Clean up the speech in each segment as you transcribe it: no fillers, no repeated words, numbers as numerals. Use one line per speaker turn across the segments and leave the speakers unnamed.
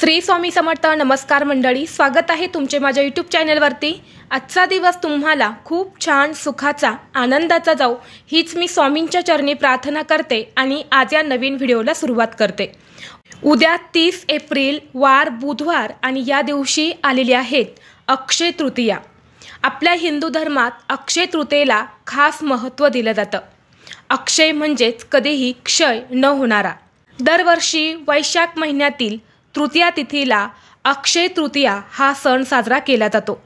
श्री स्वामी समर्थ। नमस्कार मंडळी, स्वागत आहे तुमचे माझ्या यूट्यूब चॅनलवरती। आजचा दिवस तुम्हाला खूप छान सुखाचा आनंदाचा जाऊ हीच मी स्वामींच्या चरणी प्रार्थना करते आणि आज या नवीन व्हिडिओला सुरुवात करते। उद्या 30 एप्रिल वार बुधवार आणि या दिवशी आलेली आहेत अक्षय तृतीया। आपल्या हिंदू धर्मात अक्षय तृतीयेला खास महत्त्व दिलं जातं। अक्षय म्हणजेच कधीही क्षय न होणारा। दरवर्षी वैशाख महिन्यातील तृतीया तिथीला अक्षय तृतीया हा सण साजरा केला जातो।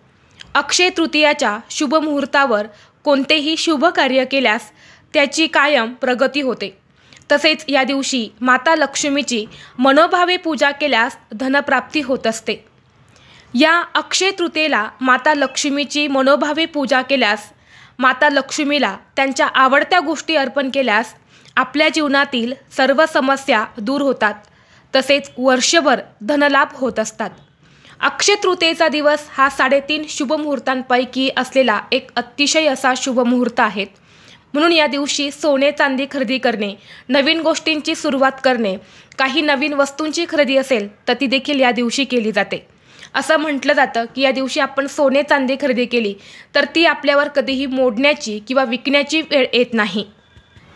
अक्षय तृतीयाच्या शुभ मुहूर्तावर कोणतेही शुभ कार्य केल्यास त्याची कायम प्रगती होते। तसेच या दिवशी माता लक्ष्मीची मनोभावे पूजा केल्यास धनप्राप्ती होत असते। या अक्षय तृतीयेला माता लक्ष्मीची मनोभावे पूजा केल्यास, माता लक्ष्मीला त्यांच्या आवडत्या गोष्टी अर्पण केल्यास आपल्या जीवनातील सर्व समस्या दूर होतात। तसेच वर्षभर धनलाभ होत असतात। अक्षय तृतीयेचा दिवस हा 3.5 शुभ मुहूर्तांपैकी असलेला एक अतिशय असा शुभ मुहूर्त आहे। म्हणून या दिवशी सोने चांदी खरेदी करणे, नवीन गोष्टींची सुरुवात करणे, काही नवीन वस्तूंची खरेदी असेल तर ती देखील या दिवशी केली जाते। असं म्हटलं जातं की या दिवशी आपण सोने चांदी खरेदी केली तर ती आपल्यावर कधीही मोडण्याची किंवा विकण्याची वेळ येत नाही,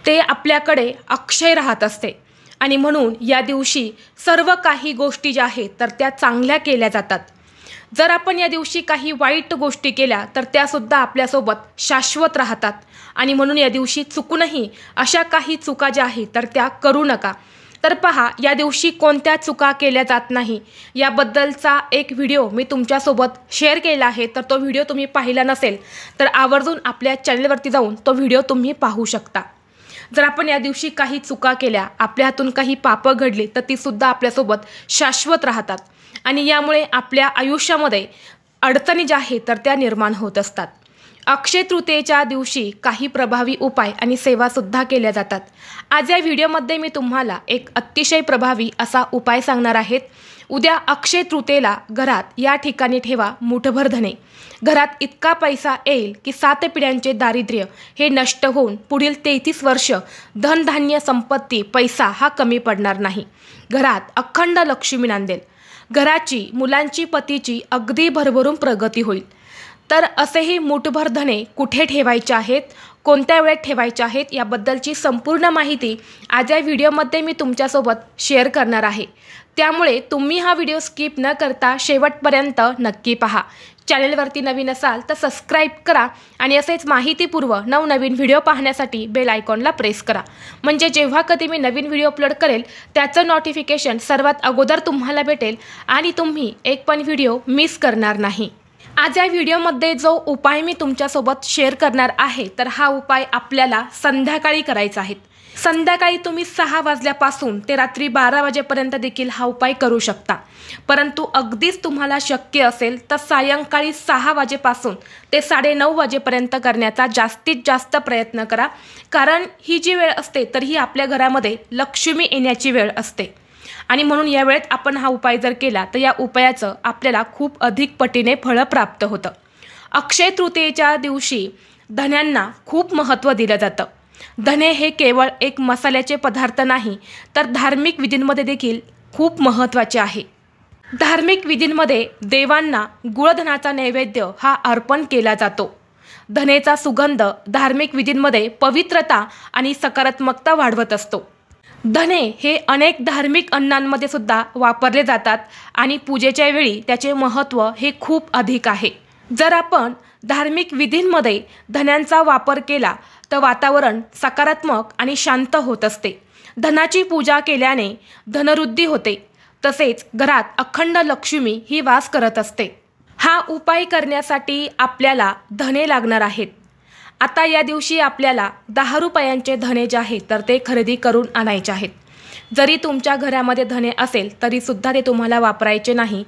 ते आपल्याकडे अक्षय राहत असते। आणि म्हणून या दिवशी सर्व काही गोष्टी ज्या आहेत तर त्या चांगल्या केल्या जातात। जर आपण या दिवशी काही वाईट गोष्टी केल्या तर त्यासुद्धा आपल्यासोबत शाश्वत राहतात। आणि म्हणून या दिवशी चुकूनही अशा काही चुका ज्या आहेत तर त्या करू नका। तर पहा, या दिवशी कोणत्या चुका केल्या जात नाही याबद्दलचा एक व्हिडिओ मी तुमच्यासोबत शेअर केला आहे। तर तो व्हिडिओ तुम्ही पाहिला नसेल तर आवर्जून आपल्या चॅनलवरती जाऊन तो व्हिडिओ तुम्ही पाहू शकता। जर आपण या दिवशी काही चुका केल्या, आपल्या हातून काही पापं घडली तर ती सुद्धा आपल्यासोबत शाश्वत राहतात आणि यामुळे आपल्या आयुष्यामध्ये अडचणी ज्या आहेत तर त्या निर्माण होत असतात। अक्षय तृतीयेच्या दिवशी काही प्रभावी उपाय आणि सेवासुद्धा केल्या जातात। आज या व्हिडिओमध्ये मी तुम्हाला एक अतिशय प्रभावी असा उपाय सांगणार आहे। उद्या अक्षय तृतीयेला घरात या ठिकाणी ठेवा मुठभर धने। घरात इतका पैसा येईल की 7 पिढ्यांचे दारिद्र्य हे नष्ट होऊन पुढील 33 वर्ष धनधान्य संपत्ती पैसा हा कमी पडणार नाही। घरात अखंड लक्ष्मी नांदेल। घराची, मुलांची, पतीची अगदी भरभरून प्रगती होईल। तर असेही मुठभर धने कुठे ठेवायचे आहेत, कोणत्या वेळेत ठेवायचे आहेत याबद्दलची संपूर्ण माहिती आज या व्हिडिओमध्ये मी तुमच्यासोबत शेअर करणार आहे। त्यामुळे तुम्ही हा व्हिडिओ स्किप न करता शेवटपर्यंत नक्की पहा। चॅनलवरती नवीन असाल तर सबस्क्राईब करा आणि असेच माहितीपूर्व नवनवीन व्हिडिओ पाहण्यासाठी बेल आयकॉनला प्रेस करा, म्हणजे जेव्हा कधी मी नवीन व्हिडिओ अपलोड करेल त्याचं नोटिफिकेशन सर्वात अगोदर तुम्हाला भेटेल आणि तुम्ही एक पण व्हिडिओ मिस करणार नाही। आज या व्हिडिओमध्ये जो उपाय मी तुमच्यासोबत शेअर करणार आहे तर हा उपाय आपल्याला संध्याकाळी करायचा आहे। संध्याकाळी तुम्ही 6 वाजल्यापासून ते रात्री 12 वाजेपर्यंत देखील हा उपाय करू शकता। परंतु अगदीच तुम्हाला शक्य असेल तर सायंकाळी 6 वाजेपासून ते 9:30 वाजेपर्यंत करण्याचा जास्तीत जास्त प्रयत्न करा, कारण ही जी वेळ असते तर ही आपल्या घरामध्ये लक्ष्मी येण्याची वेळ असते। आणि म्हणून या वेळेत आपण हा उपाय जर केला तर या उपायाचं आपल्याला खूप अधिक पटीने फळ प्राप्त होतं। अक्षय तृतीयेच्या दिवशी धन्यांना खूप महत्त्व दिलं जातं। धने हे केवळ एक मसाल्याचे पदार्थ नाही तर धार्मिक विधींमध्ये देखील खूप महत्त्वाचे आहे। धार्मिक विधींमध्ये देवांना गुळधनाचा नैवेद्य हा अर्पण केला जातो। धनेचा सुगंध धार्मिक विधींमध्ये पवित्रता आणि सकारात्मकता वाढवत असतो। धने हे अनेक धार्मिक अन्नांमध्ये सुद्धा वापरले जातात आणि पूजेच्या वेळी त्याचे महत्त्व हे खूप अधिक आहे। जर आपण धार्मिक विधींमध्ये धन्यांचा वापर केला तर वातावरण सकारात्मक आणि शांत होत असते। धनाची पूजा केल्याने धनवृद्धी होते, तसेच घरात अखंड लक्ष्मी ही वास करत असते। हा उपाय करण्यासाठी आपल्याला धने लागणार आहेत। आता या दिवशी आपल्याला 10 रुपयांचे धने जे आहेत तर ते खरेदी करून आणायचे आहेत। जरी तुमच्या घरामध्ये धने असेल तरी सुद्धा ते तुम्हाला वापरायचे नाही।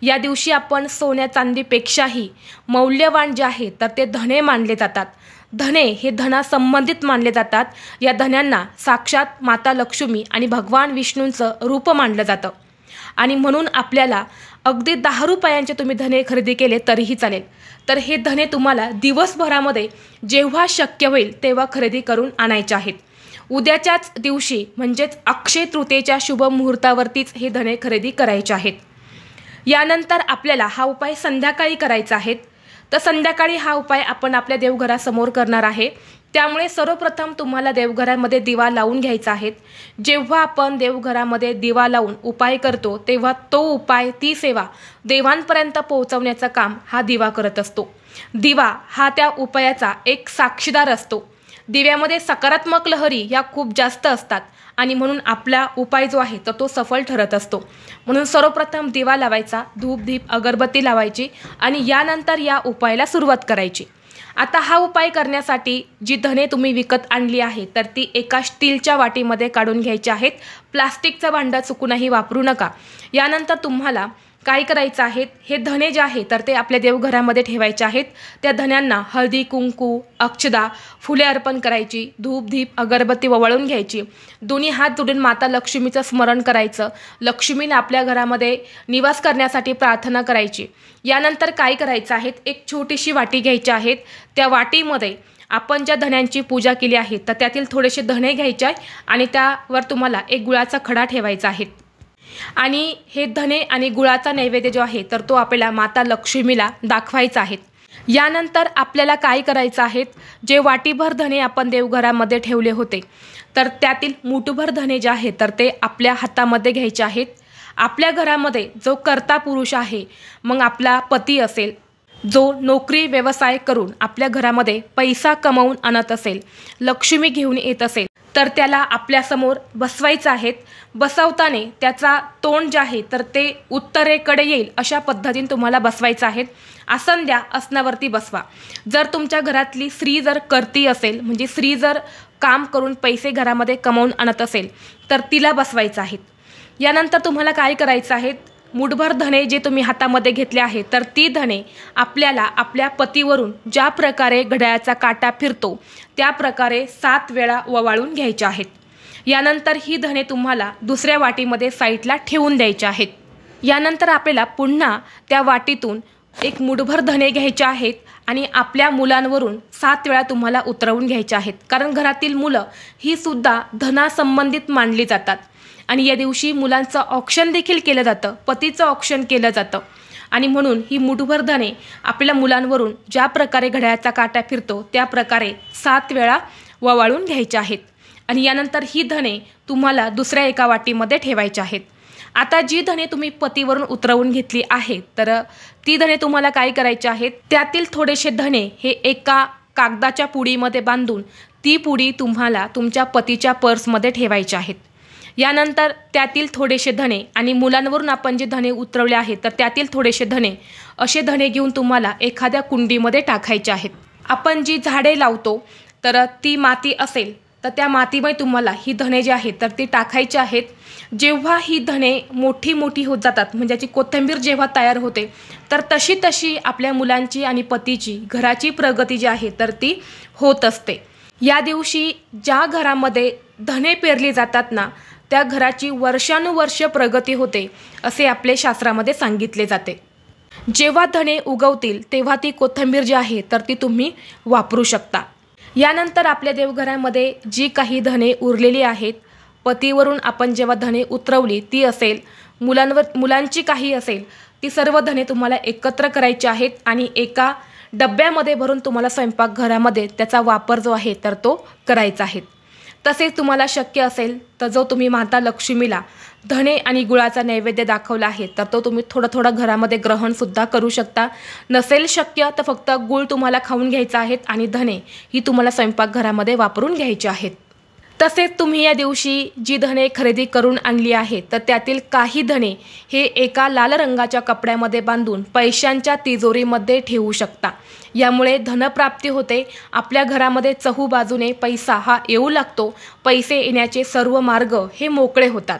या दिवशी आपण सोन्या चांदीपेक्षाही मौल्यवान जे आहे तर ते धने मानले जातात। धने हे धनासंबंधित मानले जातात। या धन्यांना साक्षात माता लक्ष्मी आणि भगवान विष्णूंचं रूप मानलं जातं आणि म्हणून आपल्याला अगदी 10 रुपयांचे तुम्ही धने खरेदी केले तरीही चालेल। तर हे धने तुम्हाला दिवसभरामध्ये जेव्हा शक्य होईल तेव्हा खरेदी करून आणायचे आहेत। उद्याच्याच दिवशी म्हणजेच अक्षय तृतीयेच्या शुभ मुहूर्तावरतीच हे धने खरेदी करायचे आहेत। यानंतर आपल्याला हा उपाय संध्याकाळी करायचा आहे। तर संध्याकाळी हा उपाय आपण आपल्या देवघरासमोर करणार आहे। त्यामुळे सर्वप्रथम तुम्हाला देवघरामध्ये दिवा लावून घ्यायचा आहे। जेव्हा आपण देवघरामध्ये दिवा लावून उपाय करतो तेव्हा तो उपाय, ती सेवा देवांपर्यंत पोहोचवण्याचं काम हा दिवा करत असतो। दिवा हा त्या उपायाचा एक साक्षीदार असतो। दिव्यामध्ये सकारात्मक लहरी या खूप जास्त असतात आणि म्हणून आपला उपाय जो आहे तर तो सफल ठरत असतो। म्हणून सर्वप्रथम दिवा लावायचा, धूप दीप अगरबत्ती लावायची आणि यानंतर या उपायाला सुरुवात करायची। आता हा उपाय करण्यासाठी जी धने तुम्ही विकत आणली आहे तर ती एका स्टीलच्या वाटीमध्ये काढून घ्यायची आहेत। प्लास्टिकचं भांडं चुकूनही वापरू नका। यानंतर तुम्हाला काय करायचं आहे, हे धने जे आहे तर ते आपल्या देवघरामध्ये ठेवायचे आहेत। त्या धन्यांना हळदी कुंकू, अक्षदा, फुले अर्पण करायची, धूप दीप अगरबत्ती ओवाळून घ्यायची, दोन्ही हात जोडून माता लक्ष्मीचं स्मरण करायचं, लक्ष्मीने आपल्या घरामध्ये निवास करण्यासाठी प्रार्थना करायची। यानंतर काय करायचं आहे, एक छोटीशी वाटी घ्यायची आहे। त्या वाटीमध्ये आपण ज्या धन्यांची पूजा केली आहे तर त्यातील थोडेसे धने घ्यायचे आहे आणि त्यावर तुम्हाला एक गुळाचा खडा ठेवायचा आहे आणि हे धने आणि गुळाचा नैवेद्य जो आहे तर तो आपल्याला माता लक्ष्मीला दाखवायचा आहे। यानंतर आपल्याला काय करायचं आहे, जे वाटीभर धने आपण देवघरामध्ये ठेवले होते तर त्यातील मुठभर धने जे आहे तर ते आपल्या हातामध्ये घ्यायचे आहेत। आपल्या घरामध्ये जो कर्ता पुरुष आहे, मग आपला पती असेल, जो नोकरी व्यवसाय करून आपल्या घरामध्ये पैसा कमवून आणत असेल, लक्ष्मी घेऊन येत असेल तर त्याला आपल्यासमोर बसवायचं आहे। बसवताना त्याचा तोंड जे आहे तर ते उत्तरेकडे येईल अशा पद्धतीने तुम्हाला बसवायचं आहे। आसन द्या, आसनावरती बसवा। जर तुमच्या घरातली स्त्री जर करती असेल, म्हणजे स्त्री जर काम करून पैसे घरामध्ये कमवून आणत असेल तर तिला बसवायचं आहे। यानंतर तुम्हाला काय करायचं आहे, मुठभर धने जे तुम्ही हातामध्ये घेतले आहे तर ती धने आपल्याला आपल्या पतीवरून ज्या प्रकारे घड्याळाचा काटा फिरतो त्या प्रकारे 7 वेळा ओवाळून घ्यायचे आहेत। यानंतर ही धने तुम्हाला दुसऱ्या वाटीमध्ये साईडला ठेवून द्यायचे आहेत। यानंतर आपल्याला पुन्हा त्या वाटीतून एक मुठभर धने घ्यायचे आहेत आणि आपल्या मुलांवरून 7 वेळा तुम्हाला उतरवून घ्यायचे आहेत। कारण घरातील मुलं ही सुद्धा धनासंबंधित मानली जातात आणि या दिवशी मुलांचं ऑक्शन देखील केलं जातं, पतीचं ऑक्शन केलं जातं आणि म्हणून ही मुठभर धने आपल्या मुलांवरून ज्या प्रकारे घड्याळाचा काटा फिरतो त्या प्रकारे 7 वेळा ओवाळून घ्यायचे आहेत आणि यानंतर ही धने तुम्हाला दुसऱ्या एका वाटीमध्ये ठेवायची आहेत। आता जी धने तुम्ही पतीवरून उतरवून घेतली आहे तर ती धने तुम्हाला काय करायची आहेत, त्यातील थोडेसे धने हे एका कागदाच्या पुडीमध्ये बांधून ती पुडी तुम्हाला तुमच्या पतीच्या पर्समध्ये ठेवायची आहेत। यानंतर त्यातील थोडेसे धने आणि मुलांवरून आपण जे धने उतरवले आहेत तर त्यातील थोडेसे धने, असे धने घेऊन तुम्हाला एखाद्या कुंडीमध्ये टाकायचे आहेत। आपण जी झाडे लावतो तर ती माती असेल तर त्या मातीमध्ये तुम्हाला ही धने जी आहेत तर ती टाकायची आहेत। जेव्हा ही धने मोठी मोठी होत जातात, म्हणजे याची कोथिंबीर जेव्हा तयार होते तर तशी तशी आपल्या मुलांची आणि पतीची घराची प्रगती जी आहे तर ती होत असते। या दिवशी ज्या घरामध्ये धने पेरली जातात ना त्या घराची वर्षानुवर्ष प्रगती होते असे आपले शास्त्रामध्ये सांगितले जाते। जेव्हा धने उगवतील तेव्हा ती कोथिंबीर जी आहे तर ती तुम्ही वापरू शकता। यानंतर आपल्या देवघरामध्ये जी काही धने उरलेली आहेत, पतीवरून आपण जेव्हा धने उतरवली ती असेल, मुलांची काही असेल, ती सर्व धने तुम्हाला एकत्र करायची आहेत आणि एका डब्यामध्ये भरून तुम्हाला स्वयंपाकघरामध्ये त्याचा वापर जो आहे तर तो करायचा आहे। तसेच तुम्हाला शक्य असेल तर जो तुम्ही माता लक्ष्मीला धने आणि गुळाचा नैवेद्य दाखवला आहे तर तो तुम्ही थोडं थोडं घरामध्ये ग्रहणसुद्धा करू शकता। नसेल शक्य तर फक्त गुळ तुम्हाला खाऊन घ्यायचा आहे आणि धने ही तुम्हाला स्वयंपाकघरामध्ये वापरून घ्यायची आहेत। तसेच तुम्ही या दिवशी जी धने खरेदी करून आणली आहेत तर त्यातील काही धने हे एका लाल रंगाच्या कपड्यामध्ये बांधून पैशांच्या तिजोरीमध्ये ठेवू शकता। यामुळे धनप्राप्ती होते, आपल्या घरामध्ये चहूबाजूने पैसा हा येऊ लागतो, पैसे येण्याचे सर्व मार्ग हे मोकळे होतात।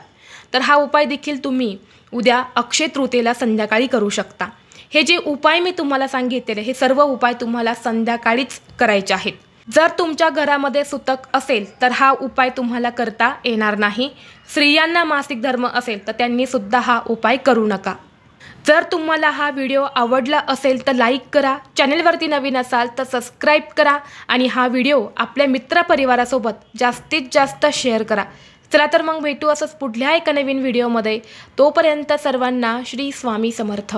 तर हा उपाय देखील तुम्ही उद्या अक्षय तृतीयेला संध्याकाळी करू शकता। हे जे उपाय मी तुम्हाला सांगितले हे सर्व उपाय तुम्हाला संध्याकाळीच करायचे आहेत। जर तुमच्या घरामध्ये सुतक असेल तर हा उपाय तुम्हाला करता येणार नाही। स्त्रियांना मासिक धर्म असेल तर त्यांनी सुद्धा हा उपाय करू नका। जर तुम्हाला हा व्हिडिओ आवडला असेल तर लाईक करा, चॅनलवरती नवीन असाल तर सबस्क्राईब करा आणि हा व्हिडिओ आपल्या मित्रपरिवारासोबत जास्तीत जास्त शेअर करा। चला तर मग भेटू असंच पुढल्या एका नवीन व्हिडिओमध्ये. तोपर्यंत सर्वांना श्री स्वामी समर्थ.